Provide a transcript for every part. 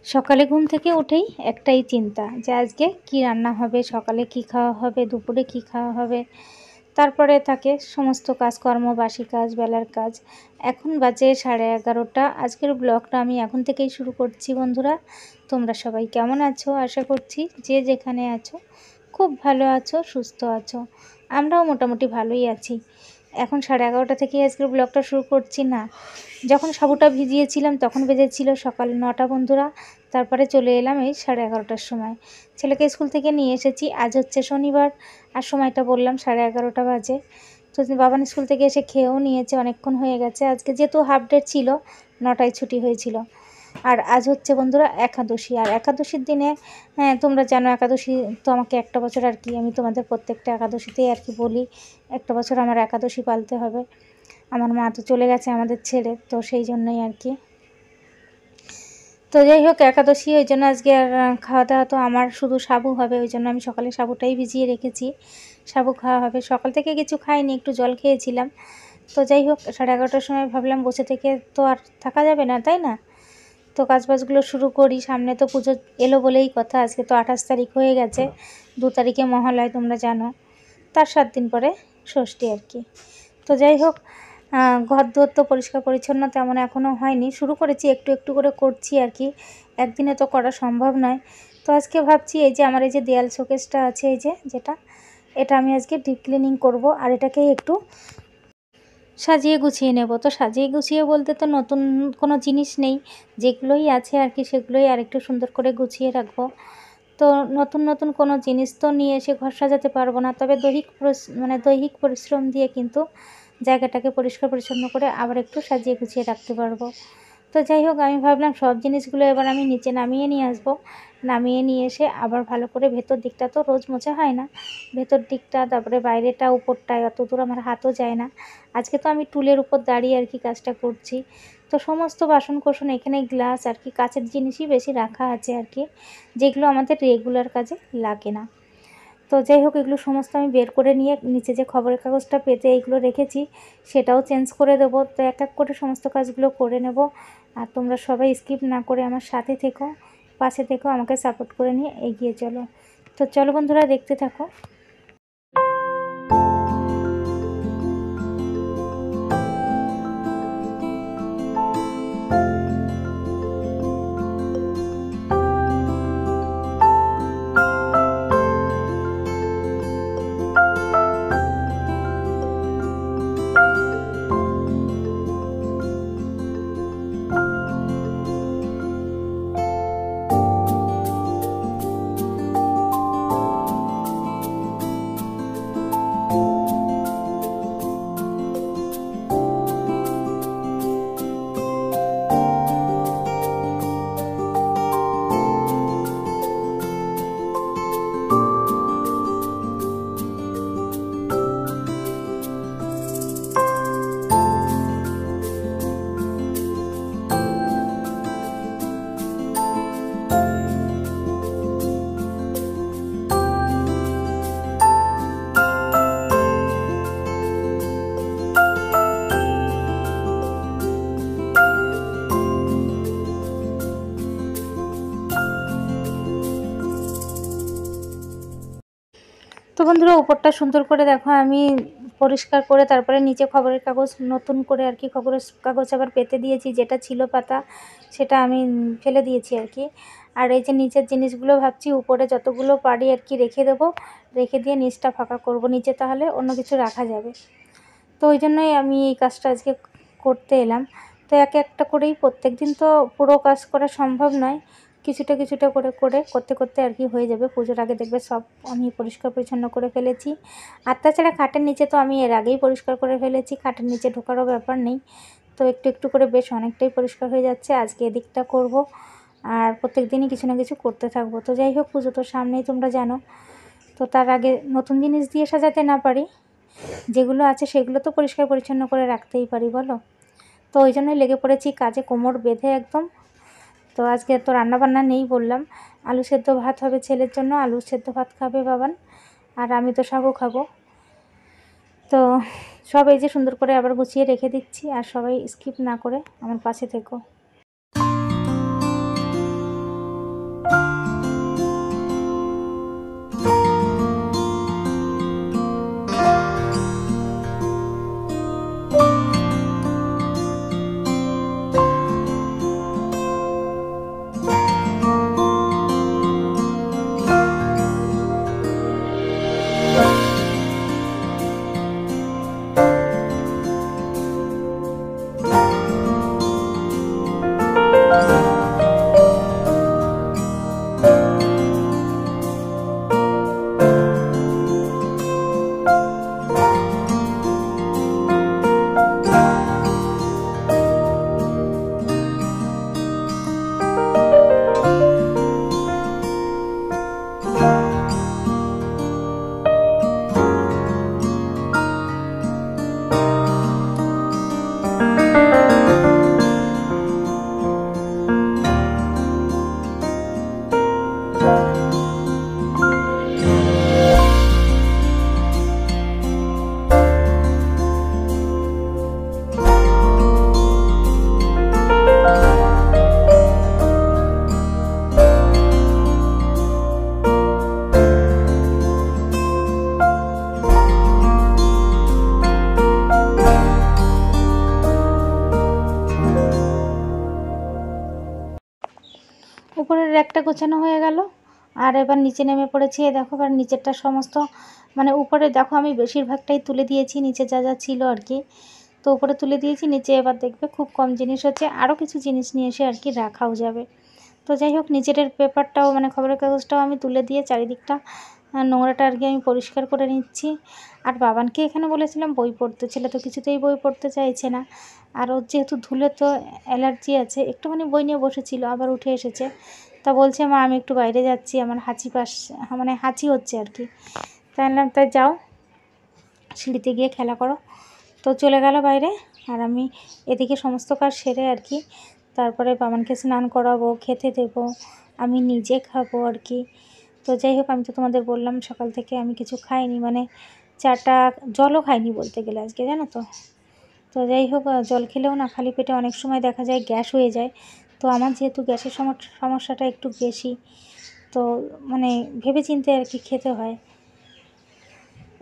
সকালে ঘুম থেকে উঠেই একটাই চিন্তা যে আজকে কি রান্না হবে, সকালে কি খাওয়া হবে, দুপুরে কি খাওয়া হবে। তারপরে থাকে সমস্ত কাজকর্ম, বাসি কাজ, বেলার কাজ। এখন বাজে 11:30। আজকের ব্লগটা আমি এখন থেকেই শুরু করছি বন্ধুরা। তোমরা সবাই কেমন আছো? আশা করছি যে যেখানে আছো খুব ভালো আছো, সুস্থ আছো। আমরাও মোটামুটি ভালোই আছি। এখন 11:30 থেকেই আজকের ব্লগটা শুরু করছি না। যখন সাবুটা ভিজিয়েছিলাম তখন বেজেছিল সকাল 9টা বন্ধুরা। তারপরে চলে এলাম এই 11:30টার সময়। ছেলেকে স্কুল থেকে নিয়ে এসেছি। আজ হচ্ছে শনিবার, আর সময়টা বললাম 11:30 বাজে। তো বাবান স্কুল থেকে এসে খেয়েও নিয়েছে, অনেকক্ষণ হয়ে গেছে। আজকে যেহেতু হাফ ডে ছিল, 9টায় ছুটি হয়েছিল। আর আজ হচ্ছে বন্ধুরা একাদশী। আর একাদশীর দিনে তোমরা জানো একাদশী তো আমাকে একটা বছর আর কি, আমি তোমাদের প্রত্যেকটা একাদশীতেই আর কি বলি একটা বছর আমার একাদশী পালতে হবে। আমার মা তো চলে গেছে আমাদের ছেড়ে, তো সেই জন্যই আর কি। তো যাই হোক, একাদশী ওই জন্য আজকে আর খাওয়া দাওয়া তো আমার শুধু সাবু হবে, ওই জন্য আমি সকালে সাবুটাই ভিজিয়ে রেখেছি। সাবু খাওয়া হবে। সকাল থেকে কিছু খাইনি, একটু জল খেয়েছিলাম। তো যাই হোক, 11:30টার সময় ভাবলাম বসে থেকে তো আর থাকা যাবে না, তাই না? তো কাজবাজগুলো শুরু করি। সামনে তো পুজো এলো বলেই কথা। আজকে তো 28 তারিখ হয়ে গেছে, 2 তারিখে মহালয় তোমরা জানো, তার 7 দিন পরে ষষ্ঠী আর কি। তো যাই হোক, ঘরদোর তো পরিষ্কার পরিচ্ছন্ন তেমন এখনও হয়নি, শুরু করেছি একটু একটু করে করছি আর কি, একদিনে তো করা সম্ভব নয়। তো আজকে ভাবছি এই যে আমার এই যে দেয়াল শোকেসটা আছে, এই যে এটা আমি আজকে ডিপ ক্লিনিং করব, আর এটাকেই একটু সাজিয়ে গুছিয়ে নেব। তো সাজিয়ে গুছিয়ে বলতে তো নতুন কোনো জিনিস নেই, যেগুলোই আছে আর কি সেগুলোই আর একটু সুন্দর করে গুছিয়ে রাখবো। তো নতুন নতুন কোনো জিনিস তো নিয়ে এসে ঘর সাজাতে পারবো না, তবে দৈহিক পরিশ্রম দিয়ে কিন্তু জায়গাটাকে পরিষ্কার পরিচ্ছন্ন করে আবার একটু সাজিয়ে গুছিয়ে রাখতে পারবো। তো যাই হোক, আমি ভাবলাম সব জিনিসগুলো এবার আমি নিচে নামিয়ে নিয়ে আসবো। নামিয়ে নিয়ে এসে আবার ভালো করে ভেতর দিকটা তো রোজ মোছা হয় না, ভেতর দিকটা তারপরে বাইরেটা উপরটায় অত দূর আমার হাতও যায় না। আজকে তো আমি টুলের উপর দাঁড়িয়ে আর কি কাজটা করছি। তো সমস্ত বাসনকোসন এখানে গ্লাস আর কি কাচের জিনিসই বেশি রাখা আছে আর কি, যেগুলো আমাদের রেগুলার কাজে লাগে না। তো যাই হোক, এগুলো সমস্ত আমি বের করে নিয়ে নিচে যে খবরের কাগজটা পেতে এইগুলো রেখেছি সেটাও চেঞ্জ করে দেবো। তো এক এক করে সমস্ত কাজগুলো করে নেব। আর তোমরা সবাই স্কিপ না করে আমার সাথে থেকো, পাশে থেকো, আমাকে সাপোর্ট করে নিয়ে এগিয়ে চলো। তো চলো বন্ধুরা, দেখতে থাকো। তো বন্ধুরা, উপরটা সুন্দর করে দেখো আমি পরিষ্কার করে তারপরে নিচে খবরের কাগজ নতুন করে আর কি খবরের কাগজ আবার পেতে দিয়েছি, যেটা ছিল পাতা সেটা আমি ফেলে দিয়েছি আর কি। আর এই যে নিচের জিনিসগুলো ভাবছি উপরে যতগুলো পারি আর কি রেখে দেবো, রেখে দিয়ে নিচটা ফাঁকা করব, নিচে তাহলে অন্য কিছু রাখা যাবে। তো ওই জন্যই আমি এই কাজটা আজকে করতে এলাম। তো এক একটা করেই প্রত্যেক দিন তো পুরো কাজ করা সম্ভব নয়, কিছুটা কিছুটা করে করতে করতে আর কি হয়ে যাবে। পুজোর আগে দেখবে সব আমি পরিষ্কার পরিচ্ছন্ন করে ফেলেছি। আর তাছাড়া খাটের নিচে তো আমি এর আগেই পরিষ্কার করে ফেলেছি, খাটের নিচে ঢোকারও ব্যাপার নেই। তো একটু একটু করে বেশ অনেকটাই পরিষ্কার হয়ে যাচ্ছে। আজকে এদিকটা করব, আর প্রত্যেক দিনই কিছু না কিছু করতে থাকবো। তো যাই হোক, পুজো তো সামনেই তোমরা জানো। তো তার আগে নতুন জিনিস দিয়ে সাজাতে না পারি, যেগুলো আছে সেগুলো তো পরিষ্কার পরিচ্ছন্ন করে রাখতেই পারি বলো। তো ওই জন্যই লেগে পড়েছি কাজে, কোমর বেঁধে একদম। তো আজকে তো রান্নাবান্না নেই বললাম, আলু সেদ্ধ ভাত হবে ছেলের জন্য, আলু সেদ্ধ ভাত খাবে বাবান, আর আমি তো সাবু খাবো। তো সব এই যে সুন্দর করে আবার গুছিয়ে রেখে দিচ্ছি, আর সবাই স্কিপ না করে আমার পাশে থেকো। উপরের র্যাকটা গোছানো হয়ে গেল। আর এবার নিচে নেমে পড়েছি। দেখো এবার নিচেরটা সমস্ত মানে উপরে দেখো আমি বেশিরভাগটাই তুলে দিয়েছি, নিচে যা যা ছিল আর কি, তো উপরে তুলে দিয়েছি। নিচে এবার দেখবে খুব কম জিনিস হচ্ছে, আরও কিছু জিনিস নিয়ে এসে আর কি রাখাও যাবে। তো যাই হোক নিচের পেপারটাও মানে খবরের কাগজটাও আমি তুলে দিয়ে চারিদিকটা নোংরাটা আর কি আমি পরিষ্কার করে নিচ্ছি। আর বাবানকে এখানে বলেছিলাম বই পড়তে, ছেলে তো কিছুতেই বই পড়তে চাইছে না। আর ওর যেহেতু ধুলে তো অ্যালার্জি আছে, একটুখানি বই নিয়ে বসেছিল, আবার উঠে এসেছে। তা বলছে মা আমি একটু বাইরে যাচ্ছি, আমার মানে হাঁচি হচ্ছে আর কি। তাই যাও সিঁড়িতে গিয়ে খেলা করো। তো চলে গেল বাইরে। আর আমি এদিকে সমস্ত কাজ সেরে আর কি তারপরে বাবানকে স্নান করাবো, খেতে দেবো, আমি নিজে খাবো আর কি। তো যাই হোক আমি তো তোমাদের বললাম সকাল থেকে আমি কিছু খাইনি, মানে চাটা জলও খাইনি বলতে গেলে আজকে, জানো তো। তো যাই হোক জল খেলেও না খালি পেটে অনেক সময় দেখা যায় গ্যাস হয়ে যায়। তো আমার যেহেতু গ্যাসের সমস্যাটা একটু বেশি, তো মানে ভেবে চিন্তে আর কি খেতে হয়।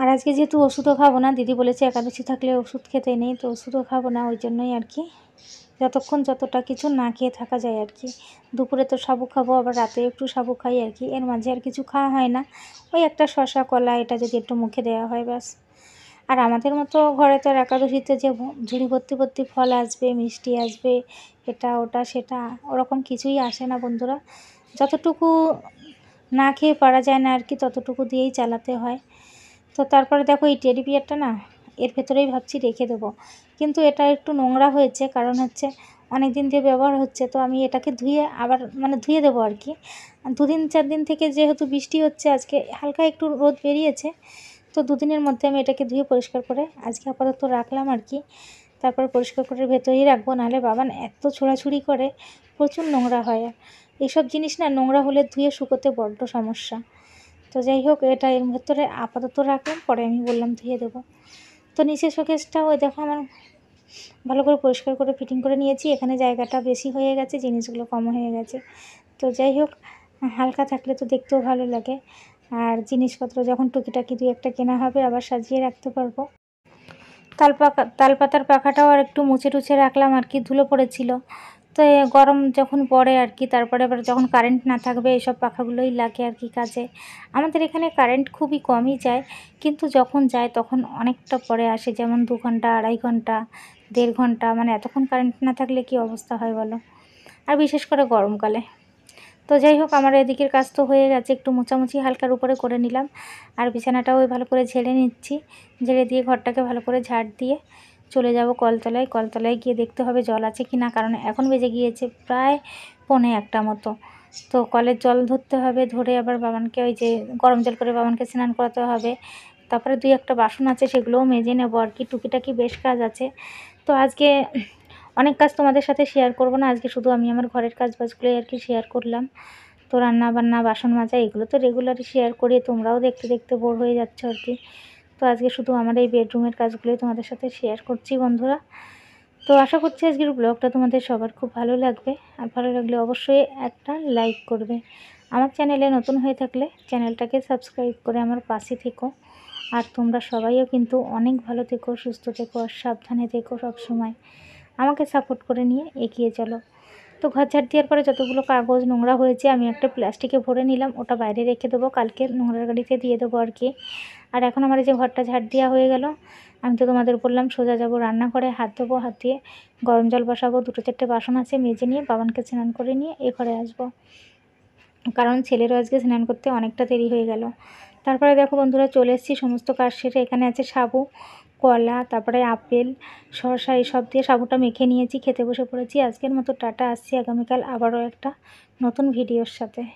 আর আজকে যেহেতু ওষুধও খাবো না, দিদি বলেছে একাদশী থাকলে ওষুধ খেতে নেই, তো ওষুধও খাবো না, ওই জন্যই আর কি যতক্ষণ যতটা কিছু না খেয়ে থাকা যায় আর কি। দুপুরে তো সাবু খাবো, আবার রাতে একটু সাবু খাই আর কি, এর মাঝে আর কিছু খাওয়া হয় না। ওই একটা শশা কলা এটা যদি একটু মুখে দেওয়া হয় ব্যাস। আর আমাদের মতো ঘরে তো আর একাদশীতে যে ঝুড়ি ভর্তি ভর্তি ফল আসবে, মিষ্টি আসবে, এটা ওটা সেটা ওরকম কিছুই আসে না বন্ধুরা। যতটুকু না খেয়ে পারা যায় না আর কি, ততটুকু দিয়েই চালাতে হয়। তো তারপরে দেখো এই টেডি বিয়ারটা না এর ভেতরেই ভাবছি রেখে দেবো, কিন্তু এটা একটু নোংরা হয়েছে, কারণ হচ্ছে অনেক দিন দিয়ে ব্যবহার হচ্ছে। তো আমি এটাকে ধুয়ে আবার মানে ধুয়ে দেবো আর কি। 2-4 দিন থেকে যেহেতু বৃষ্টি হচ্ছে, আজকে হালকা একটু রোদ বেরিয়েছে, তো 2 দিনের মধ্যে আমি এটাকে ধুয়ে পরিষ্কার করে আজকে আপাতত রাখলাম আর কি। তারপর পরিষ্কার করে ভেতরেই রাখবো, নাহলে বাবান এত ছোড়াছুড়ি করে, প্রচুর নোংরা হয়। এইসব জিনিস না নোংরা হলে ধুয়ে শুকোতে বড্ড সমস্যা। তো যাই হোক এটা এর ভেতরে আপাতত রাখলাম, পরে আমি বললাম ধুয়ে দেবো। তো নিচের শোকেসটাও ওই দেখো আমার ভালো করে পরিষ্কার করে ফিটিং করে নিয়েছি। এখানে জায়গাটা বেশি হয়ে গেছে, জিনিসগুলো কম হয়ে গেছে। তো যাই হোক হালকা থাকলে তো দেখতেও ভালো লাগে, আর জিনিসপত্র যখন টুকিটাকি 2-1টা কেনা হবে আবার সাজিয়ে রাখতে পারবো। তালপাতার পাখাটাও আর একটু মুছে টুছে রাখলাম আর কি, ধুলো পড়েছিল। তো গরম যখন পড়ে আর কি, তারপরে আবার যখন কারেন্ট না থাকবে এইসব পাখাগুলোই লাগে আর কি কাজে। আমাদের এখানে কারেন্ট খুবই কমই যায়, কিন্তু যখন যায় তখন অনেকটা পরে আসে, যেমন 2 ঘন্টা 2.5 ঘন্টা 1.5 ঘন্টা, মানে এতক্ষণ কারেন্ট না থাকলে কি অবস্থা হয় বলো, আর বিশেষ করে গরমকালে। তো যাই হোক আমার এদিকের কাজ তো হয়ে গেছে, একটু মোছামুছি হালকার উপরে করে নিলাম, আর বিছানাটাও ভালো করে ঝেড়ে নিচ্ছি। ঝেড়ে দিয়ে ঘরটাকে ভালো করে ঝাড় দিয়ে চলে যাব কলতলায়। কলতলায় গিয়ে দেখতে হবে জল আছে কি না, কারণ এখন বেজে গিয়েছে প্রায় 1:45 মতো। তো কলের জল ধরতে হবে, ধরে আবার বাবানকে ওই যে গরম জল করে বাবানকে স্নান করাতে হবে। তারপরে 2-1টা বাসন আছে, সেগুলোও মেজে নেবো আর কি, টুকিটাকি বেশ কাজ আছে। তো আজকে অনেক কাজ তোমাদের সাথে শেয়ার করব না, আজকে শুধু আমি আমার ঘরের কাজবাজগুলোই আর কি শেয়ার করলাম। তো রান্না বান্না বাসন মাজা এগুলো তো রেগুলারই শেয়ার করি, তোমরাও দেখতে দেখতে বোর হয়ে যাচ্ছ আর কি। তো আজকে শুধু আমার এই বেডরুমের কাজগুলোই তোমাদের সাথে শেয়ার করছি বন্ধুরা। তো আশা করছি আজকের ব্লগটা তোমাদের সবার খুব ভালো লাগবে, আর ভালো লাগলে অবশ্যই একটা লাইক করবে। আমার চ্যানেলে নতুন হয়ে থাকলে চ্যানেলটাকে সাবস্ক্রাইব করে আমার পাশে থেকো। আর তোমরা সবাইও কিন্তু অনেক ভালো থেকো, সুস্থ থেকো, আর সাবধানে থেকো, সবসময় আমাকে সাপোর্ট করে নিয়ে এগিয়ে চলো। তো ঘর ঝাড় দেওয়ার পরে যতগুলো কাগজ নোংরা হয়েছে আমি একটা প্লাস্টিকে ভরে নিলাম, ওটা বাইরে রেখে দেবো, কালকে নোংরার গাড়িতে দিয়ে দেবো আর কি। আর এখন আমার এই যে ঘরটা ঝাড় দেওয়া হয়ে গেল, আমি তো তোমাদের বললাম সোজা যাব রান্নাঘরে, হাত দেবো, হাত দিয়ে গরম জল বসাবো, 2-4টে বাসন আছে মেজে নিয়ে বাবানকে স্নান করে নিয়ে এ ঘরে আসবো, কারণ ছেলেরও আজকে স্নান করতে অনেকটা দেরি হয়ে গেল। তারপরে দেখো বন্ধুরা চলে এসেছি সমস্ত কাজ সেরে, এখানে আছে সাবু, কলা, তারপরে আপেল, শসা, এসব দিয়ে সাবুটা মেখে নিয়েছি, খেতে বসে পড়েছি। আজকের মতো টাটা, আসছি আগামীকাল আবারও একটা নতুন ভিডিওর সাথে।